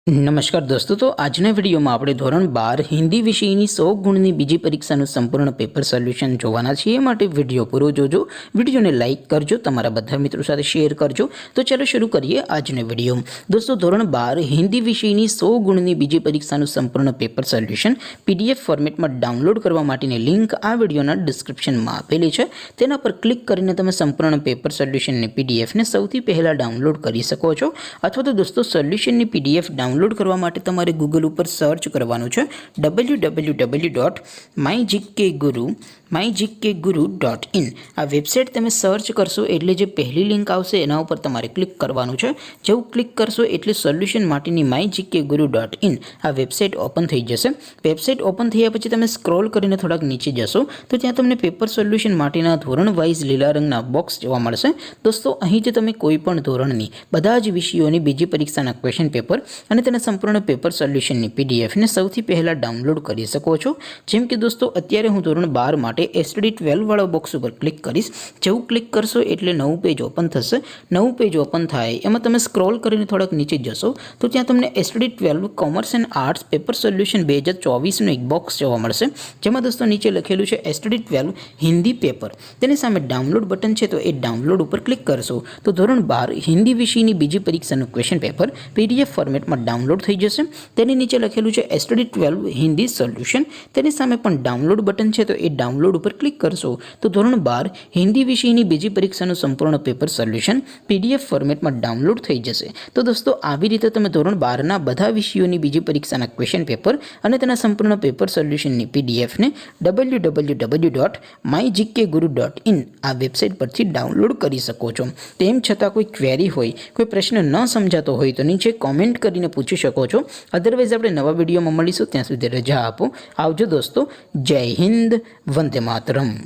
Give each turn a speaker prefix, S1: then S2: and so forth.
S1: नमस्कार दोस्तों, तो આજના વિડીયોમાં આપણે ધોરણ 12 હિન્દી વિષયની 100 ગુણની બીજી પરીક્ષાનું સંપૂર્ણ પેપર સોલ્યુશન જોવાના છીએ। એ માટે વિડીયો પૂરો જોજો, વિડીયોને લાઇક કરજો, તમારા બધા મિત્રો સાથે શેર કરજો। તો ચાલો શરૂ કરીએ આજનો વિડીયો। દોસ્તો, ધોરણ 12 હિન્દી વિષયની 100 ગુણની બીજી પરીક્ષાનું સંપૂર્ણ પેપર સોલ્યુશન પીડીએફ ફોર્મેટમાં ડાઉનલોડ કરવા માટેની લિંક આ વિડીયોના ડિસ્ક્રિપ્શનમાં આપેલી છે। તેના પર ક્લિક કરીને તમે સંપૂર્ણ પેપર સોલ્યુશનની પીડીએફને સૌથી પહેલાં ડાઉનલોડ કરી શકો છો। અથવા તો દોસ્તો, સોલ્યુશનની પીડીએફ ડાઉનલોડ કરવા માટે તમારે ગૂગલ ઉપર સર્ચ કરવાનું છે www.mygkguru.in। આ વેબસાઇટ તમે સર્ચ કરશો એટલે જે પહેલી લિંક આવશે એના ઉપર તમારે ક્લિક કરવાનું છે। જેવું ક્લિક કરશો એટલે સોલ્યુશન માટેની mygkguru.in આ વેબસાઇટ ઓપન થઈ જશે। વેબસાઇટ ઓપન થયા પછી તમે સ્ક્રોલ કરીને થોડાક નીચે જશો તો ત્યાં તમને પેપર સોલ્યુશન માટેના ધોરણ વાઇઝ લીલા રંગના બોક્સ જોવા મળશે। દોસ્તો, અહીંથી તમે કોઈ પણ ધોરણની બધા જ વિષયોની બીજી પરીક્ષાના ક્વેશ્ચન પેપર અને તેના સંપૂર્ણ પેપર સોલ્યુશનની પીડીએફને સૌથી પહેલાં ડાઉનલોડ કરી શકો છો। જેમ કે દોસ્તો, અત્યારે હું ધોરણ 12 માટે એસટીડી 12 વાળા બોક્સ ઉપર ક્લિક કરીશ। જેવું ક્લિક કરશો એટલે નવું પેજ ઓપન થશે। નવું પેજ ઓપન થાય એમાં તમે સ્ક્રોલ કરીને થોડાક નીચે જશો તો ત્યાં તમને STD 12 commerce and arts paper solution 2024નું એક બોક્સ જોવા મળશે। જેમાં દોસ્તો નીચે લખેલું છે એસટીડી 12 હિન્દી પેપર। તેની સામે ડાઉનલોડ બટન છે, તો એ ડાઉનલોડ ઉપર ક્લિક કરશો તો ધોરણ 12 હિન્દી વિષયની બીજી પરીક્ષાનું ક્વેશ્ચન પેપર પીડીએફ ફોર્મેટમાં ડાઉનલોડ થઈ જશે। તેની નીચે લખેલું છે એસટીડી 12 હિન્દી સોલ્યુશન। તેની સામે પણ ડાઉનલોડ બટન છે, તો એ ડાઉનલોડ ઉપર ક્લિક કરશો તો ધોરણ 12 હિન્દી વિષયની બીજી પરીક્ષાનું સંપૂર્ણ પેપર સોલ્યુશન પીડીએફ ફોર્મેટમાં ડાઉનલોડ થઈ જશે। તો દોસ્તો, આવી રીતે તમે ધોરણ 12ના બધા વિષયોની બીજી પરીક્ષાના ક્વેશ્ચન પેપર અને તેના સંપૂર્ણ પેપર સોલ્યુશનની પીડીએફને www.mygkguru.in આ વેબસાઇટ પરથી ડાઉનલોડ કરી શકો છો। તેમ છતાં કોઈ ક્વેરી હોય, કોઈ પ્રશ્ન ન સમજાતો હોય તો નીચે કોમેન્ટ કરીને પૂછી શકો છો। અદરવાઇઝ આપણે નવા વિડીયોમાં મળીશું, ત્યાં સુધી રજા આપો। આવજો દોસ્તો, જય હિન્દ, વંદે માતરમ।